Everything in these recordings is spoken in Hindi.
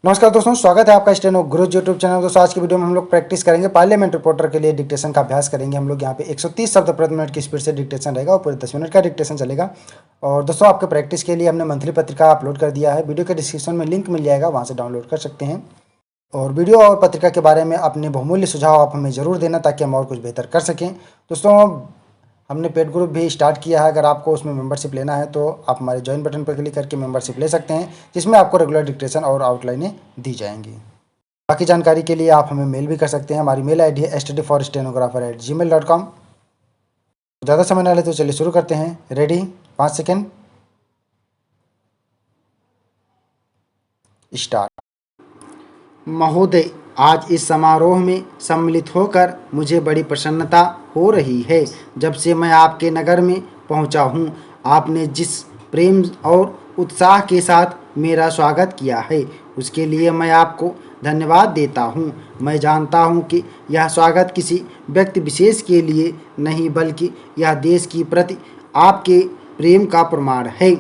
नमस्कार दोस्तों, स्वागत है आपका स्टेनो गुरुज यूट्यूब चैनल। दोस्तों आज की वीडियो में हम लोग प्रैक्टिस करेंगे पार्लियामेंट रिपोर्टर के लिए डिक्टेशन का अभ्यास करेंगे। हम लोग यहाँ पे 130 शब्द प्रति मिनट की स्पीड से डिक्टेशन रहेगा और पूरे 10 मिनट का डिक्टेशन चलेगा। और दोस्तों आपके प्रैक्टिस के लिए हमने मंथली पत्रिका अपलोड कर दिया है। वीडियो के डिस्क्रिप्शन में लिंक मिल जाएगा, वहाँ से डाउनलोड कर सकते हैं। और वीडियो और पत्रिका के बारे में अपने बहुमूल्य सुझाव आप हमें ज़रूर देना ताकि हम और कुछ बेहतर कर सकें। दोस्तों हमने पेड ग्रुप भी स्टार्ट किया है, अगर आपको उसमें मेंबरशिप लेना है तो आप हमारे ज्वाइन बटन पर क्लिक करके मेंबरशिप ले सकते हैं, जिसमें आपको रेगुलर डिक्टेशन और आउटलाइनें दी जाएंगी। बाकी जानकारी के लिए आप हमें मेल भी कर सकते हैं। हमारी मेल आईडी है studyforstenographer@gmail.com। ज़्यादा समय ना ले तो चलिए शुरू करते हैं। Ready, 5 second, start. महोदय, आज इस समारोह में सम्मिलित होकर मुझे बड़ी प्रसन्नता हो रही है। जब से मैं आपके नगर में पहुंचा हूं, आपने जिस प्रेम और उत्साह के साथ मेरा स्वागत किया है, उसके लिए मैं आपको धन्यवाद देता हूं। मैं जानता हूं कि यह स्वागत किसी व्यक्ति विशेष के लिए नहीं, बल्कि यह देश की प्रति आपके प्रेम का प्रमाण है।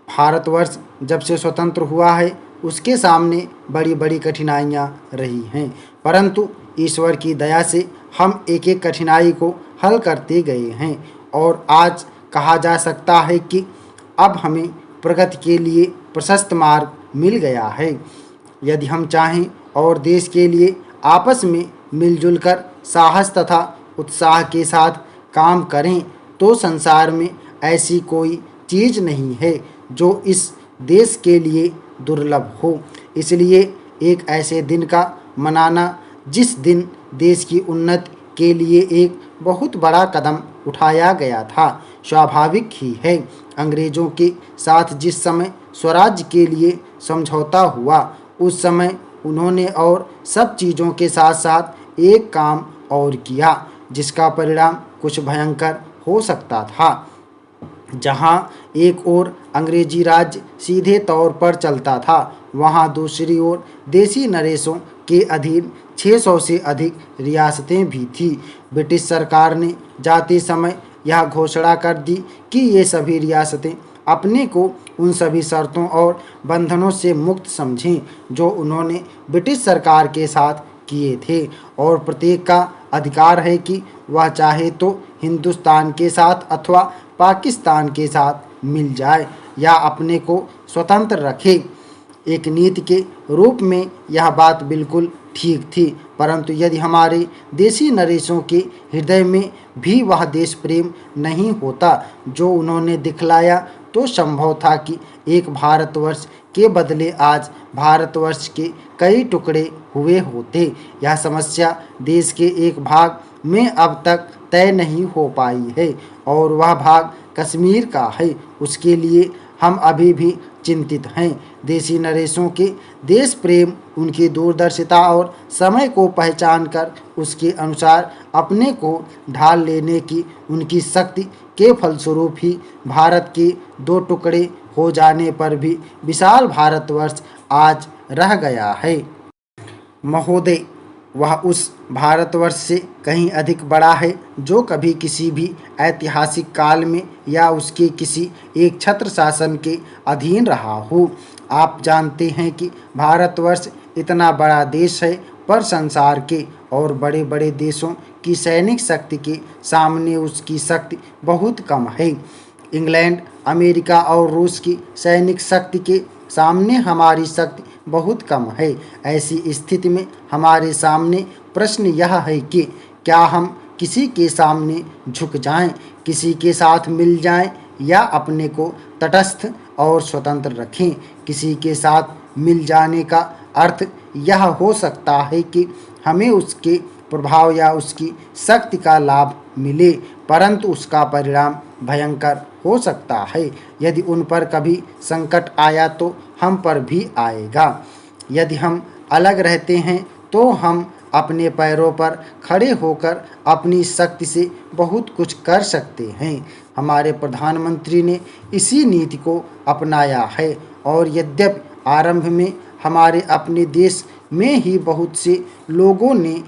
भारतवर्ष जब से स्वतंत्र हुआ है, उसके सामने बड़ी बड़ी कठिनाइयाँ रही हैं, परंतु ईश्वर की दया से हम एक एक कठिनाई को हल करते गए हैं और आज कहा जा सकता है कि अब हमें प्रगति के लिए प्रशस्त मार्ग मिल गया है। यदि हम चाहें और देश के लिए आपस में मिलजुल कर साहस तथा उत्साह के साथ काम करें तो संसार में ऐसी कोई चीज़ नहीं है जो इस देश के लिए दुर्लभ हो। इसलिए एक ऐसे दिन का मनाना जिस दिन देश की उन्नति के लिए एक बहुत बड़ा कदम उठाया गया था, स्वाभाविक ही है। अंग्रेज़ों के साथ जिस समय स्वराज्य के लिए समझौता हुआ, उस समय उन्होंने और सब चीज़ों के साथ साथ एक काम और किया जिसका परिणाम कुछ भयंकर हो सकता था। जहां एक ओर अंग्रेजी राज्य सीधे तौर पर चलता था, वहां दूसरी ओर देसी नरेशों के अधीन 600 से अधिक रियासतें भी थीं। ब्रिटिश सरकार ने जाते समय यह घोषणा कर दी कि ये सभी रियासतें अपने को उन सभी शर्तों और बंधनों से मुक्त समझें जो उन्होंने ब्रिटिश सरकार के साथ किए थे, और प्रत्येक का अधिकार है कि वह चाहे तो हिंदुस्तान के साथ अथवा पाकिस्तान के साथ मिल जाए या अपने को स्वतंत्र रखे। एक नीति के रूप में यह बात बिल्कुल ठीक थी, परंतु यदि हमारे देसी नरेशों के हृदय में भी वह देश प्रेम नहीं होता जो उन्होंने दिखलाया, तो संभव था कि एक भारतवर्ष के बदले आज भारतवर्ष के कई टुकड़े हुए होते। यह समस्या देश के एक भाग में अब तक तय नहीं हो पाई है और वह भाग कश्मीर का है। उसके लिए हम अभी भी चिंतित हैं। देसी नरेशों के देश प्रेम, उनकी दूरदर्शिता और समय को पहचान कर उसके अनुसार अपने को ढाल लेने की उनकी शक्ति के फलस्वरूप ही भारत के दो टुकड़े हो जाने पर भी विशाल भारतवर्ष आज रह गया है। महोदय, वह उस भारतवर्ष से कहीं अधिक बड़ा है जो कभी किसी भी ऐतिहासिक काल में या उसके किसी एक छत्र शासन के अधीन रहा हो। आप जानते हैं कि भारतवर्ष इतना बड़ा देश है, पर संसार के और बड़े बड़े देशों की सैनिक शक्ति के सामने उसकी शक्ति बहुत कम है। इंग्लैंड, अमेरिका और रूस की सैनिक शक्ति के सामने हमारी शक्ति बहुत कम है। ऐसी स्थिति में हमारे सामने प्रश्न यह है कि क्या हम किसी के सामने झुक जाएं, किसी के साथ मिल जाएं या अपने को तटस्थ और स्वतंत्र रखें। किसी के साथ मिल जाने का अर्थ यह हो सकता है कि हमें उसके प्रभाव या उसकी शक्ति का लाभ मिले, परंतु उसका परिणाम भयंकर हो सकता है। यदि उन पर कभी संकट आया तो हम पर भी आएगा। यदि हम अलग रहते हैं तो हम अपने पैरों पर खड़े होकर अपनी शक्ति से बहुत कुछ कर सकते हैं। हमारे प्रधानमंत्री ने इसी नीति को अपनाया है और यद्यपि आरंभ में हमारे अपने देश में ही बहुत से लोगों ने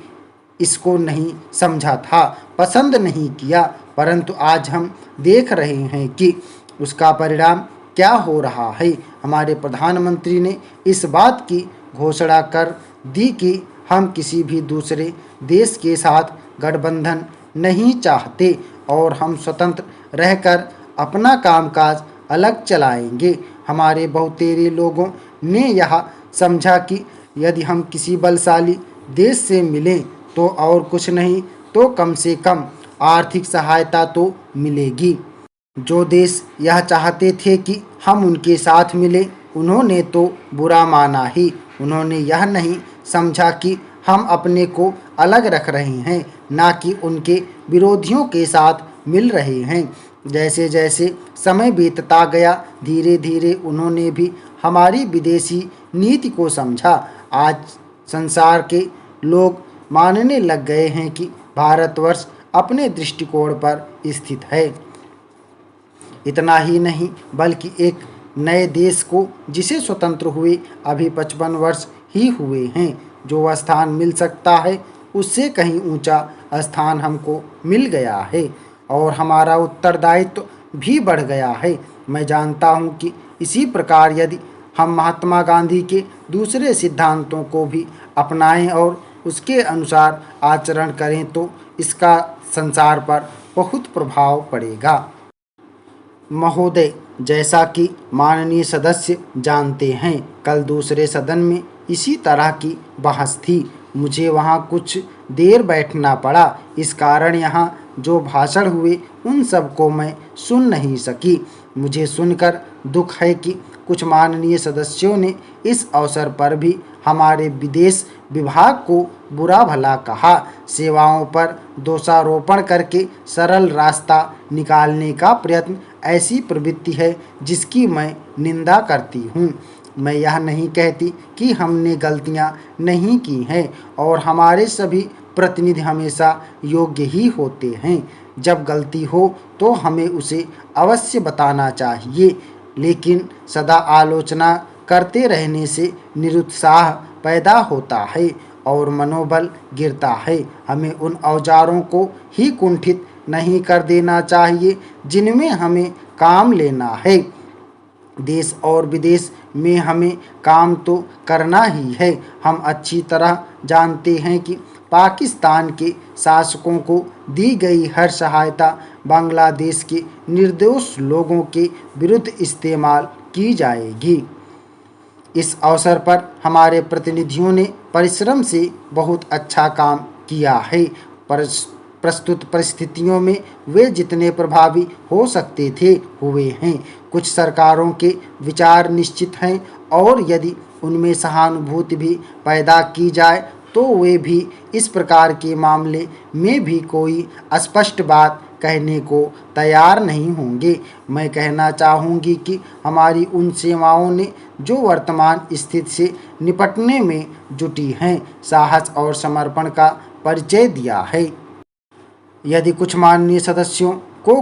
इसको नहीं समझा था, पसंद नहीं किया, परंतु आज हम देख रहे हैं कि उसका परिणाम क्या हो रहा है। हमारे प्रधानमंत्री ने इस बात की घोषणा कर दी कि हम किसी भी दूसरे देश के साथ गठबंधन नहीं चाहते और हम स्वतंत्र रहकर अपना कामकाज अलग चलाएंगे। हमारे बहुतेरे लोगों ने यह समझा कि यदि हम किसी बलशाली देश से मिलें तो और कुछ नहीं तो कम से कम आर्थिक सहायता तो मिलेगी। जो देश यह चाहते थे कि हम उनके साथ मिलें, उन्होंने तो बुरा माना ही। उन्होंने यह नहीं समझा कि हम अपने को अलग रख रहे हैं, ना कि उनके विरोधियों के साथ मिल रहे हैं। जैसे जैसे समय बीतता गया, धीरे धीरे उन्होंने भी हमारी विदेशी नीति को समझा। आज संसार के लोग मानने लग गए हैं कि भारतवर्ष अपने दृष्टिकोण पर स्थित है। इतना ही नहीं बल्कि एक नए देश को जिसे स्वतंत्र हुए अभी 55 वर्ष ही हुए हैं, जो स्थान मिल सकता है उससे कहीं ऊंचा स्थान हमको मिल गया है और हमारा उत्तरदायित्व भी बढ़ गया है। मैं जानता हूँ कि इसी प्रकार यदि हम महात्मा गांधी के दूसरे सिद्धांतों को भी अपनाएं और उसके अनुसार आचरण करें तो इसका संसार पर बहुत प्रभाव पड़ेगा। महोदय, जैसा कि माननीय सदस्य जानते हैं, कल दूसरे सदन में इसी तरह की बहस थी। मुझे वहाँ कुछ देर बैठना पड़ा। इस कारण यहाँ जो भाषण हुए उन सब को मैं सुन नहीं सकी। मुझे सुनकर दुख है कि कुछ माननीय सदस्यों ने इस अवसर पर भी हमारे विदेश विभाग को बुरा भला कहा। सेवाओं पर दोषारोपण करके सरल रास्ता निकालने का प्रयत्न ऐसी प्रवृत्ति है जिसकी मैं निंदा करती हूँ। मैं यह नहीं कहती कि हमने गलतियाँ नहीं की हैं और हमारे सभी प्रतिनिधि हमेशा योग्य ही होते हैं। जब गलती हो तो हमें उसे अवश्य बताना चाहिए, लेकिन सदा आलोचना करते रहने से निरुत्साह पैदा होता है और मनोबल गिरता है। हमें उन औजारों को ही कुंठित नहीं कर देना चाहिए जिनमें हमें काम लेना है। देश और विदेश में हमें काम तो करना ही है। हम अच्छी तरह जानते हैं कि पाकिस्तान के शासकों को दी गई हर सहायता बांग्लादेश के निर्दोष लोगों के विरुद्ध इस्तेमाल की जाएगी। इस अवसर पर हमारे प्रतिनिधियों ने परिश्रम से बहुत अच्छा काम किया है। प्रस्तुत परिस्थितियों में वे जितने प्रभावी हो सकते थे हुए हैं। कुछ सरकारों के विचार निश्चित हैं और यदि उनमें सहानुभूति भी पैदा की जाए तो वे भी इस प्रकार के मामले में भी कोई स्पष्ट बात कहने को तैयार नहीं होंगे। मैं कहना चाहूँगी कि हमारी उन सेवाओं ने जो वर्तमान स्थिति से निपटने में जुटी हैं, साहस और समर्पण का परिचय दिया है। यदि कुछ माननीय सदस्यों को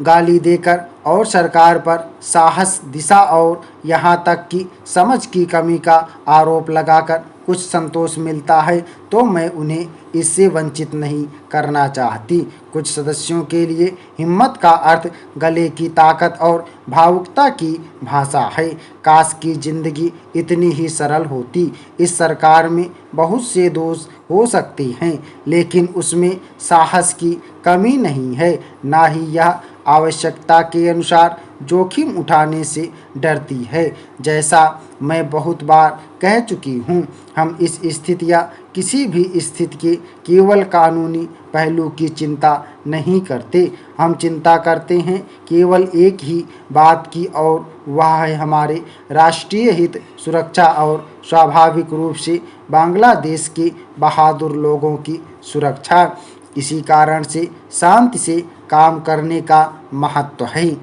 गाली देकर और सरकार पर साहस, दिशा और यहाँ तक कि समझ की कमी का आरोप लगाकर कुछ संतोष मिलता है तो मैं उन्हें इससे वंचित नहीं करना चाहती। कुछ सदस्यों के लिए हिम्मत का अर्थ गले की ताकत और भावुकता की भाषा है। काश की जिंदगी इतनी ही सरल होती। इस सरकार में बहुत से दोष हो सकते हैं, लेकिन उसमें साहस की कमी नहीं है, ना ही यह आवश्यकता के अनुसार जोखिम उठाने से डरती है। जैसा मैं बहुत बार कह चुकी हूँ, हम इस स्थिति या किसी भी स्थिति के केवल कानूनी पहलू की चिंता नहीं करते। हम चिंता करते हैं केवल एक ही बात की और वह है हमारे राष्ट्रीय हित, सुरक्षा और स्वाभाविक रूप से बांग्लादेश के बहादुर लोगों की सुरक्षा। इसी कारण से शांति से काम करने का महत्व है।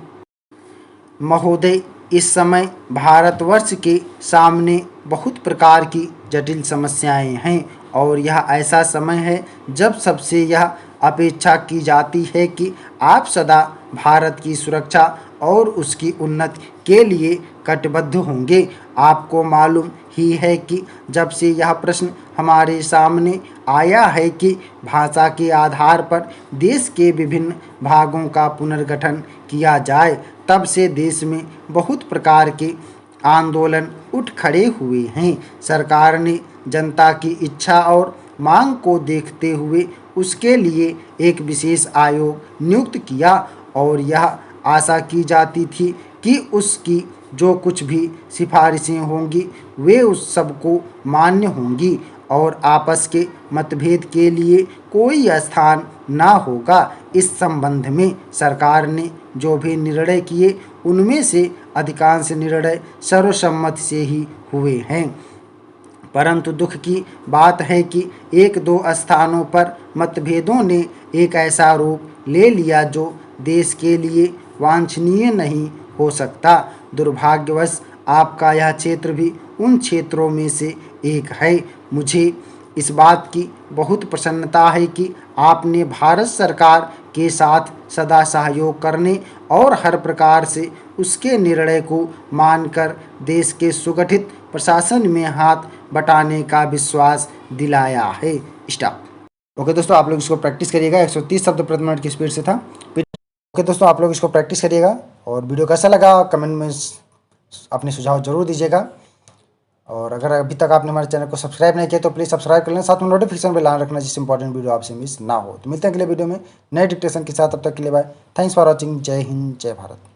महोदय, इस समय भारतवर्ष के सामने बहुत प्रकार की जटिल समस्याएं हैं और यह ऐसा समय है जब सबसे यह अपेक्षा की जाती है कि आप सदा भारत की सुरक्षा और उसकी उन्नति के लिए कटिबद्ध होंगे। आपको मालूम ही है कि जब से यह प्रश्न हमारे सामने आया है कि भाषा के आधार पर देश के विभिन्न भागों का पुनर्गठन किया जाए, तब से देश में बहुत प्रकार के आंदोलन उठ खड़े हुए हैं। सरकार ने जनता की इच्छा और मांग को देखते हुए उसके लिए एक विशेष आयोग नियुक्त किया और यह आशा की जाती थी कि उसकी जो कुछ भी सिफारिशें होंगी वे उस सबको मान्य होंगी और आपस के मतभेद के लिए कोई स्थान ना होगा। इस संबंध में सरकार ने जो भी निर्णय किए उनमें से अधिकांश निर्णय सर्वसम्मति से ही हुए हैं। परंतु दुख की बात है कि एक दो स्थानों पर मतभेदों ने एक ऐसा रूप ले लिया जो देश के लिए वांछनीय नहीं हो सकता। दुर्भाग्यवश आपका यह क्षेत्र भी उन क्षेत्रों में से एक है। मुझे इस बात की बहुत प्रसन्नता है कि आपने भारत सरकार के साथ सदा सहयोग करने और हर प्रकार से उसके निर्णय को मानकर देश के सुगठित प्रशासन में हाथ बटाने का विश्वास दिलाया है। स्टॉप। ओके दोस्तों, आप लोग इसको प्रैक्टिस करिएगा। 130 शब्द प्रति मिनट की स्पीड से था। ओके दोस्तों, आप लोग इसको प्रैक्टिस करिएगा और वीडियो कैसा लगा कमेंट में अपने सुझाव जरूर दीजिएगा। और अगर अभी तक आपने हमारे चैनल को सब्सक्राइब नहीं किया तो प्लीज़ सब्सक्राइब कर लें, साथ में नोटिफिकेशन बेल ऑन रखना जिससे इंपॉर्टेंट वीडियो आपसे मिस ना हो। तो मिलते हैं अगले वीडियो में नए डिक्टेशन के साथ। तब तक के लिए बाय। Thanks for watching. जय हिंद, जय भारत।